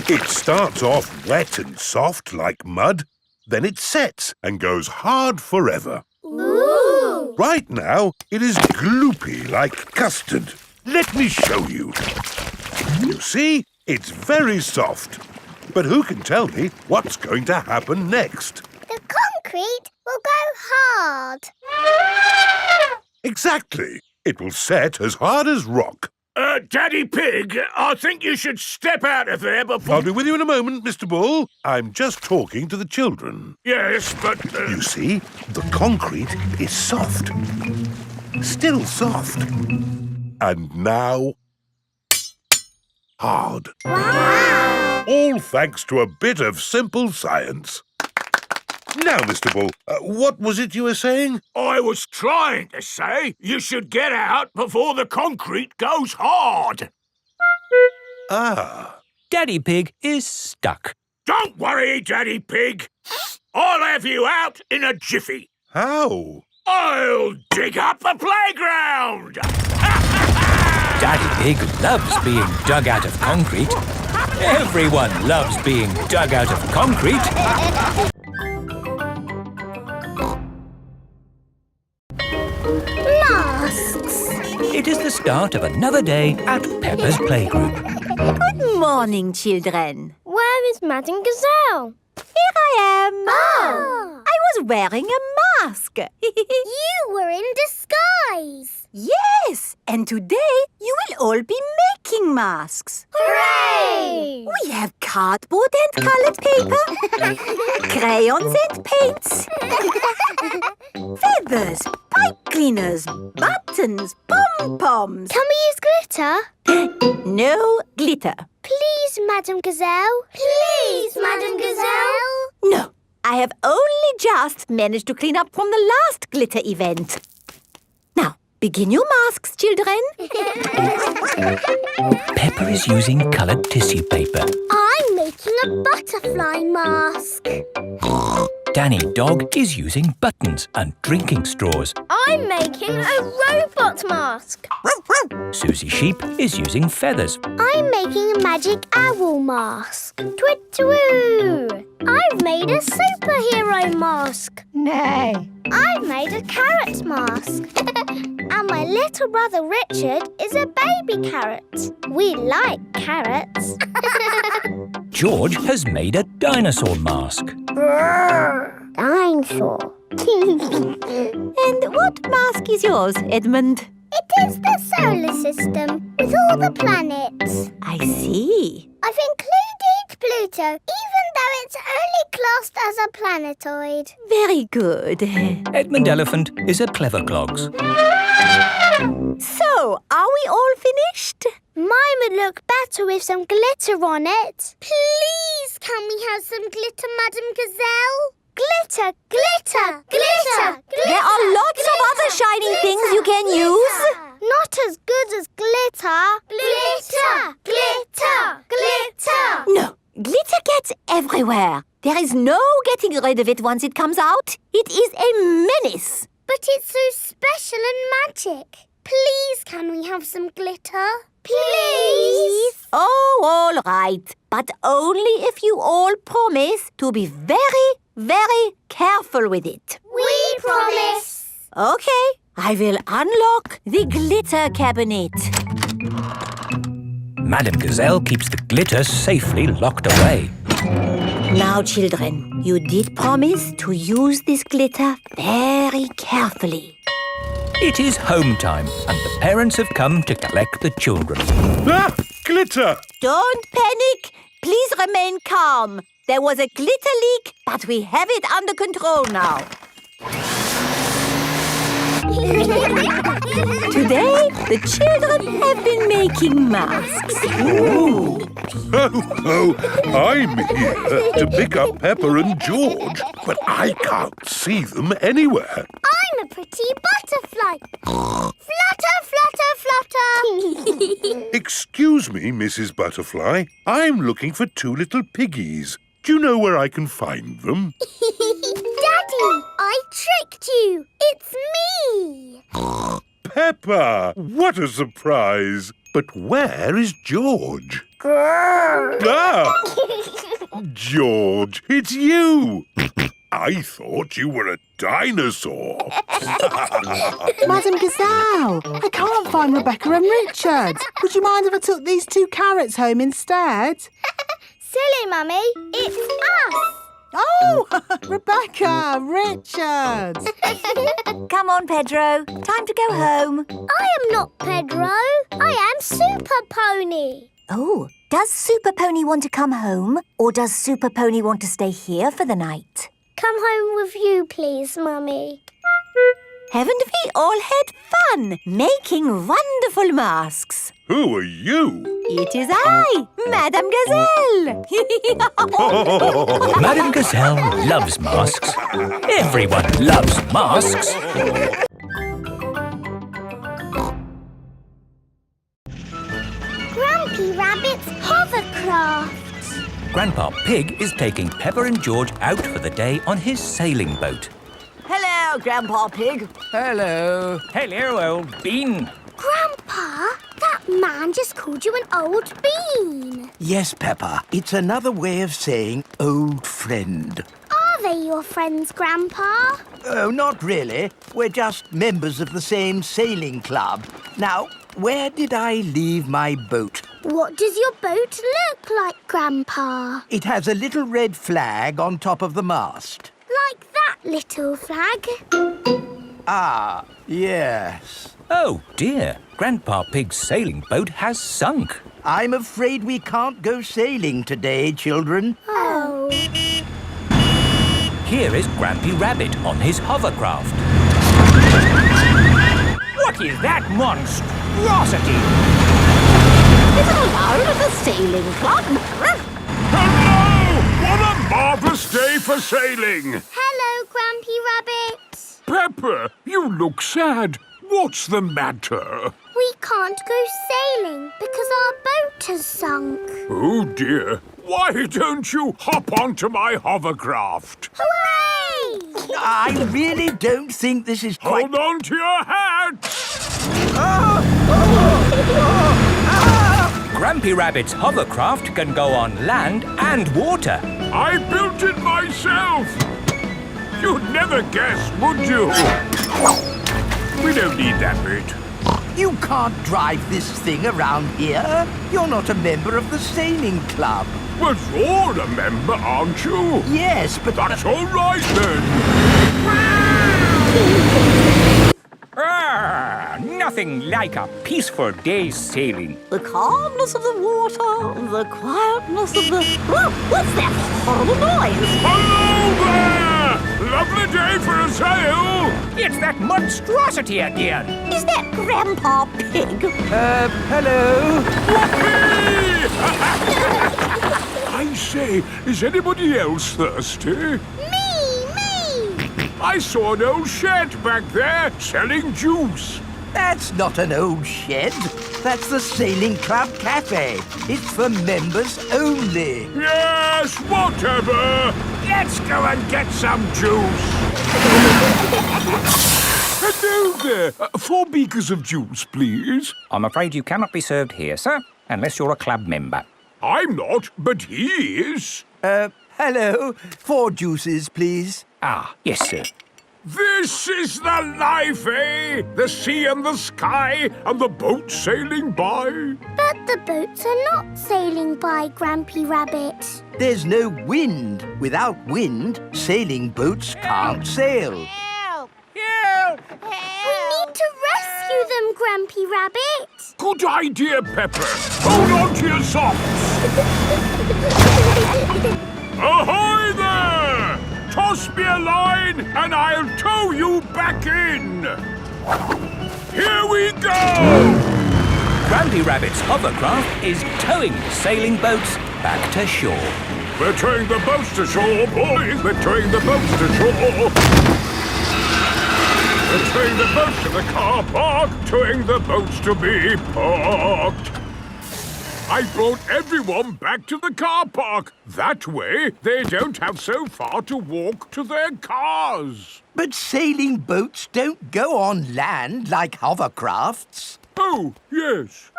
It starts off wet and soft like mud, then it sets and goes hard forever. Ooh! Right now, it is gloopy like custard. Let me show you. You see, it's very soft. But who can tell me what's going to happen next? The concrete will go hard. Exactly. It will set as hard as rock. Daddy Pig, I think you should step out of there before... I'll be with you in a moment, Mr. Bull. I'm just talking to the children. Yes, but... You see, the concrete is soft. Still soft. And now... hard. Wow! All thanks to a bit of simple science. Now, Mr. Bull, what was it you were saying? I was trying to say you should get out before the concrete goes hard. Ah. Daddy Pig is stuck. Don't worry, Daddy Pig. I'll have you out in a jiffy. How? I'll dig up the playground. Daddy Pig loves being dug out of concrete. Everyone loves being dug out of concrete. Masks. It is the start of another day at Peppa's playgroup. Good morning, children. Where is Madame Gazelle? Here I am. Oh. I was wearing a mask. You were in disguise. Yes, and today you will all be making masks. Hooray! We have cardboard and coloured paper, crayons and paints, feathers, pipe cleaners, buttons, pom-poms. Can we use glitter? No glitter. Please, Madame Gazelle. Please, Madame Gazelle. No, I have only just managed to clean up from the last glitter event. Now, begin your masks, children. Peppa is using coloured tissue paper. I'm making a butterfly mask. Danny Dog is using buttons and drinking straws. I'm making a robot mask. Suzy Sheep is using feathers. I'm making a magic owl mask. Twit-twoo! I've made a superhero mask. Nay. I've made a carrot mask. And my little brother Richard is a baby carrot. We like carrots. George has made a dinosaur mask. Dinosaur. And what mask is yours, Edmund? It is the solar system with all the planets. I see. I've included Pluto, even though it's only classed as a planetoid. Very good. Edmund Elephant is a clever clogs. So, are we all finished? Mine would look better with some glitter on it. Please, can we have some glitter, Madame Gazelle? Glitter, glitter, glitter, glitter. There are lots of other shiny things you can use. Not as good as glitter. Glitter, glitter, glitter. No, glitter gets everywhere. There is no getting rid of it once it comes out. It is a menace. But it's so special and magic. Please, can we have some glitter? Please. Oh, all right. But only if you all promise to be very, very careful with it. We promise. Okay, I will unlock the glitter cabinet. Madame Gazelle keeps the glitter safely locked away. Now, children, you did promise to use this glitter very carefully. It is home time and the parents have come to collect the children. Ah! Glitter! Don't panic. Please remain calm. There was a glitter leak, but we have it under control now. Today, the children have been making masks. Oh, I'm here to pick up Peppa and George, but I can't see them anywhere. I'm a pretty butterfly. Flutter, flutter, flutter. Excuse me, Mrs. Butterfly. I'm looking for two little piggies. Do you know where I can find them? Daddy, I tricked you. It's me. Peppa! What a surprise! But where is George? Ah! George, it's you! I thought you were a dinosaur. Madame Gazelle, I can't find Rebecca and Richard. Would you mind if I took these two carrots home instead? Silly, Mummy. It's us. Oh, Rebecca, Richard. Come on, Pedro. Time to go home. I am not Pedro. I am Super Pony. Oh, does Super Pony want to come home? Or does Super Pony want to stay here for the night? Come home with you, please, Mummy. Haven't we all had fun making wonderful masks? Who are you? It is I, Madame Gazelle. Madame Gazelle loves masks. Everyone loves masks. Grumpy Rabbit's Hovercraft. Grandpa Pig is taking Peppa and George out for the day on his sailing boat. Hello, Grandpa Pig. Hello. Hello, old bean. Grandpa, that man just called you an old bean. Yes, Peppa. It's another way of saying old friend. Are they your friends, Grandpa? Oh, not really. We're just members of the same sailing club. Now, where did I leave my boat? What does your boat look like, Grandpa? It has a little red flag on top of the mast. Like that little flag? Ah, yes. Oh, dear. Grandpa Pig's sailing boat has sunk. I'm afraid we can't go sailing today, children. Oh. Here is Grampy Rabbit on his hovercraft. What is that monstrosity? Is it allowed at the sailing club? Hello! What a marvellous day for sailing! Hello, Grampy Rabbit. Peppa, you look sad. What's the matter? We can't go sailing because our boat has sunk. Oh, dear. Why don't you hop onto my hovercraft? Hooray! I really don't think this is quite... Hold on to your hat! Grampy Rabbit's hovercraft can go on land and water. I built it myself. You'd never guess, would you? We don't need that bit. You can't drive this thing around here. You're not a member of the sailing club. But you're a member, aren't you? Yes, but... That's all right, then. Nothing like a peaceful day's sailing. The calmness of the water, the quietness of the... Oh, what's that horrible noise? Hello there! Lovely day for a sail! It's that monstrosity again. Is that Grandpa Pig? Hello? I say, is anybody else thirsty? Me! I saw an old shed back there selling juice. That's not an old shed. That's the Sailing Club Cafe. It's for members only. Yes, whatever. Let's go and get some juice. Hello there. 4 beakers of juice, please. I'm afraid you cannot be served here, sir, unless you're a club member. I'm not, but he is. Hello. 4 juices, please. Ah, yes, sir. This is the life, eh? The sea and the sky and the boat sailing by. But the boats are not sailing by, Grampy Rabbit. There's no wind. Without wind, sailing boats can't sail. Help! Help! We need to rescue them, Grampy Rabbit. Good idea, Peppa. Hold on to your socks. Ahoy there! Toss me a line and I'll tow you back in. Here we go! Grampy Rabbit's hovercraft is towing the sailing boats back to shore. We're towing the boats to shore, boys. We're towing the boats to shore. We're towing the boats to the car park, towing the boats to be parked. I brought everyone back to the car park. That way, they don't have so far to walk to their cars. But sailing boats don't go on land like hovercrafts. Oh, yes.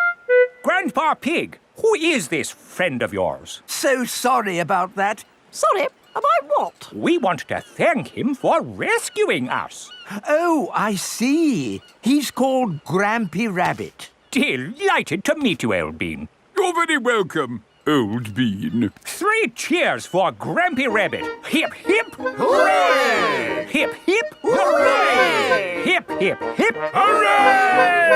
Grandpa Pig, who is this friend of yours? So sorry about that. Sorry, about what? We want to thank him for rescuing us. Oh, I see. He's called Grampy Rabbit. Delighted to meet you, Old Bean. You're very welcome, Old Bean. 3 cheers for Grampy Rabbit. Hip, hip, hooray! Hip, hip, hooray! Hip, hip, hip, Hooray!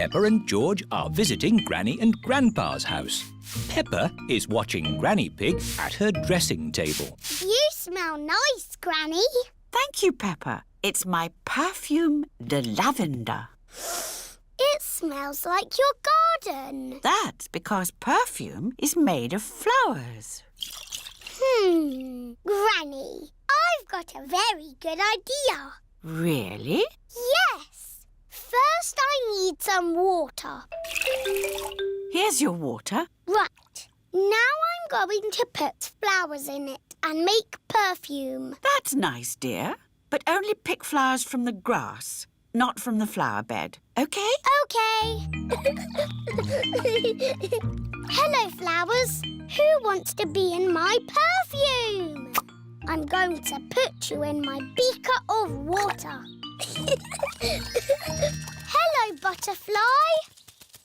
Peppa and George are visiting Granny and Grandpa's house. Peppa is watching Granny Pig at her dressing table. You smell nice, Granny. Thank you, Peppa. It's my Perfume de lavender. It smells like your garden. That's because perfume is made of flowers. Granny, I've got a very good idea. Really? Yes. First, I need some water. Here's your water. Right. Now I'm going to put flowers in it and make perfume. That's nice, dear. But only pick flowers from the grass, not from the flower bed. OK? OK. Hello, flowers. Who wants to be in my perfume? I'm going to put you in my beaker of water. Hello, butterfly.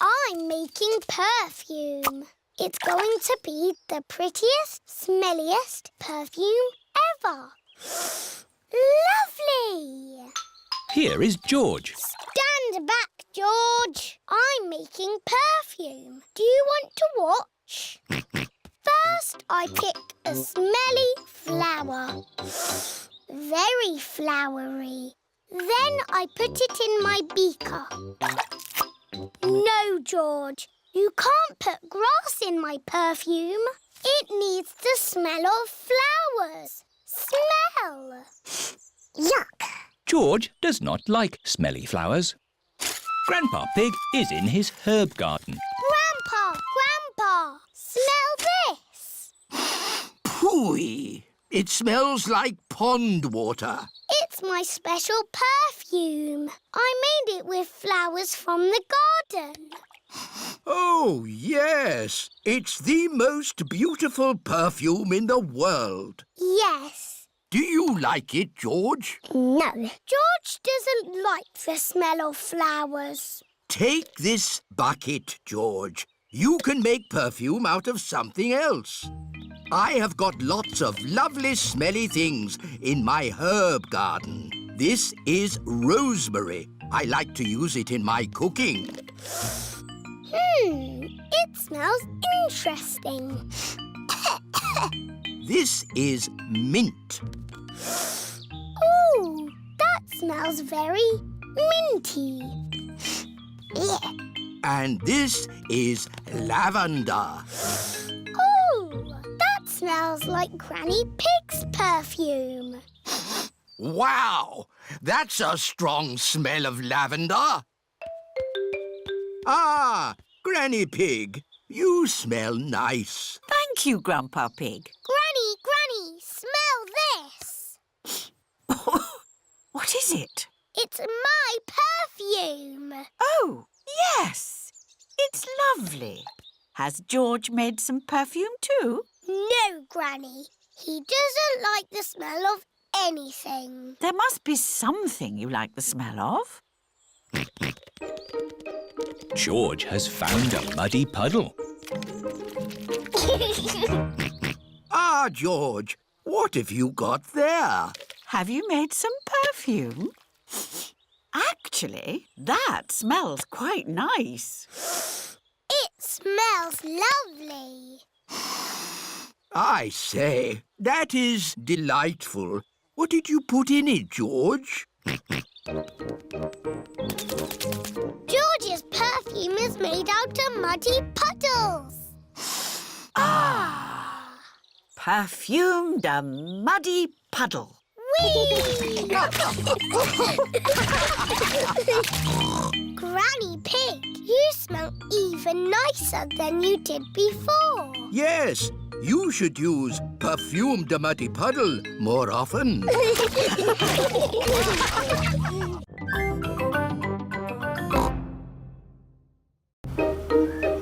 I'm making perfume. It's going to be the prettiest, smelliest perfume ever. Lovely! Here is George. Stand back, George. I'm making perfume. Do you want to watch? First, I pick a smelly flower. Very flowery. Then I put it in my beaker. No, George. You can't put grass in my perfume. It needs the smell of flowers. Smell! Yuck! George does not like smelly flowers. Grandpa Pig is in his herb garden. Grandpa! Smell this! Pooey! It smells like pond water. It's my special perfume. I made it with flowers from the garden. Oh, yes. It's the most beautiful perfume in the world. Yes. Do you like it, George? No. George doesn't like the smell of flowers. Take this bucket, George. You can make perfume out of something else. I have got lots of lovely smelly things in my herb garden. This is rosemary. I like to use it in my cooking. It smells interesting. This is mint. Ooh, that smells very minty. And this is lavender. Ooh, that smells like Granny Pig's perfume. Wow! That's a strong smell of lavender. Ah, Granny Pig, you smell nice. Thank you, Grandpa Pig. Granny, smell this. What is it? It's my perfume. Oh, yes. It's lovely. Has George made some perfume too? No, Granny. He doesn't like the smell of anything. There must be something you like the smell of. George has found a muddy puddle. Ah, George, what have you got there? Have you made some perfume? Actually, that smells quite nice. It smells lovely. I say, that is delightful. What did you put in it, George? George's perfume is made out of muddy puddles. Perfume de muddy puddle. Whee! Granny Pig, you smell even nicer than you did before. Yes, you should use Perfume de Muddy Puddle more often.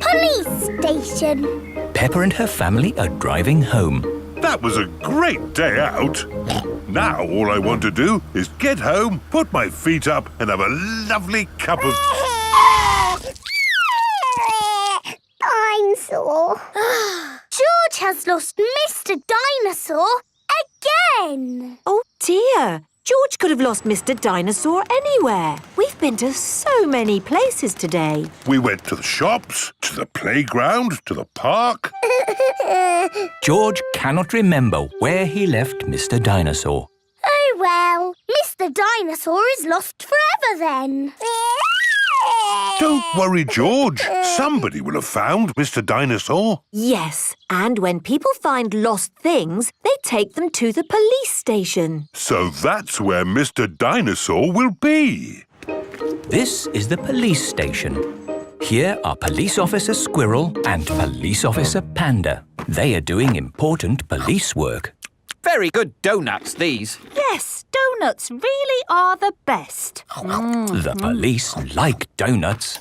Police station. Peppa and her family are driving home. That was a great day out. Now all I want to do is get home, put my feet up and have a lovely cup of... I'm sore. George has lost Mr. Dinosaur again. Oh dear, George could have lost Mr. Dinosaur anywhere. We've been to so many places today. We went to the shops, to the playground, to the park. George cannot remember where he left Mr. Dinosaur. Oh, well, Mr. Dinosaur is lost forever then. Don't worry, George. Somebody will have found Mr. Dinosaur. Yes, and when people find lost things, they take them to the police station. So that's where Mr. Dinosaur will be. This is the police station. Here are Police Officer Squirrel and Police Officer Panda. They are doing important police work. Very good donuts, these. Yes, donuts really are the best. The police like donuts.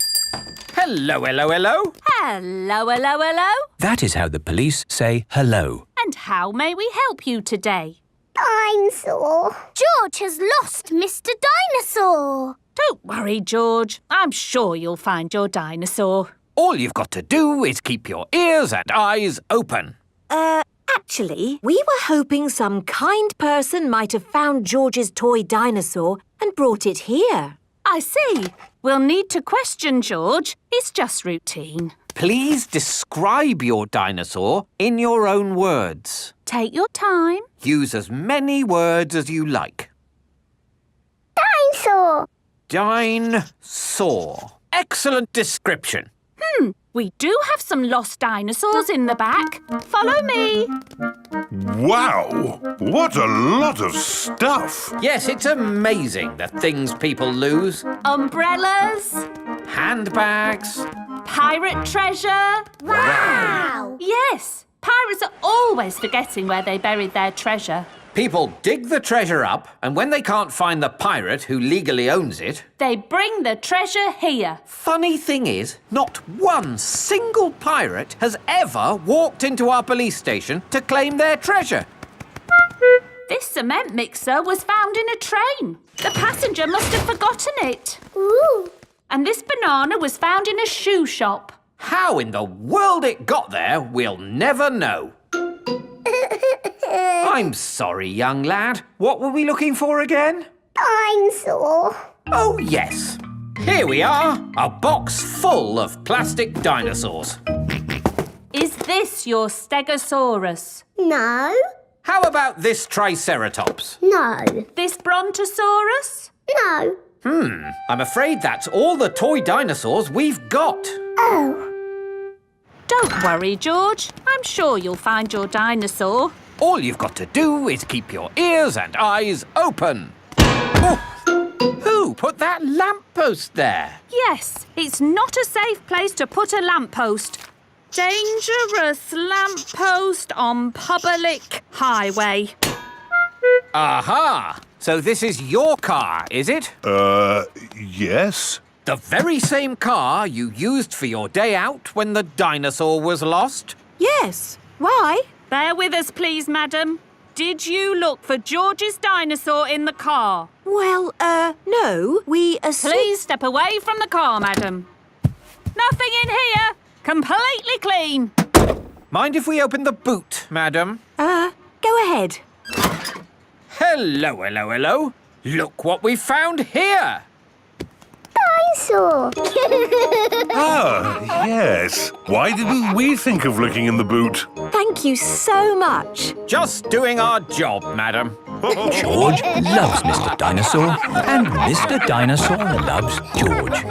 Hello, hello, hello. Hello, hello, hello. That is how the police say hello. And how may we help you today? Dinosaur. George has lost Mr. Dinosaur. Don't worry, George. I'm sure you'll find your dinosaur. All you've got to do is keep your ears and eyes open. Actually, we were hoping some kind person might have found George's toy dinosaur and brought it here. I see. We'll need to question George. It's just routine. Please describe your dinosaur in your own words. Take your time. Use as many words as you like. Dinosaur. Dinosaur. Excellent description. We do have some lost dinosaurs in the back. Follow me. Wow! What a lot of stuff! Yes, it's amazing the things people lose. Umbrellas. Handbags. Pirate treasure. Wow! Yes, pirates are always forgetting where they buried their treasure. People dig the treasure up, and when they can't find the pirate who legally owns it, they bring the treasure here. Funny thing is, not one single pirate has ever walked into our police station to claim their treasure. This cement mixer was found in a train. The passenger must have forgotten it. Ooh. And this banana was found in a shoe shop. How in the world it got there, we'll never know. I'm sorry, young lad. What were we looking for again? Dinosaur. Oh, yes. Here we are, a box full of plastic dinosaurs. Is this your Stegosaurus? No. How about this Triceratops? No. This Brontosaurus? No. I'm afraid that's all the toy dinosaurs we've got. Oh. Don't worry, George. I'm sure you'll find your dinosaur. All you've got to do is keep your ears and eyes open. Oh, who put that lamppost there? Yes, it's not a safe place to put a lamppost. Dangerous lamppost on public highway. Aha! So this is your car, is it? Yes. The very same car you used for your day out when the dinosaur was lost? Yes. Why? Bear with us, please, madam. Did you look for George's dinosaur in the car? Well, no. We Please step away from the car, madam. Nothing in here. Completely clean. Mind if we open the boot, madam? Go ahead. Hello, hello, hello. Look what we found here. Dinosaur. Yes. Why didn't we think of looking in the boot? Thank you so much. Just doing our job, madam. George loves Mr. Dinosaur, and Mr. Dinosaur loves George.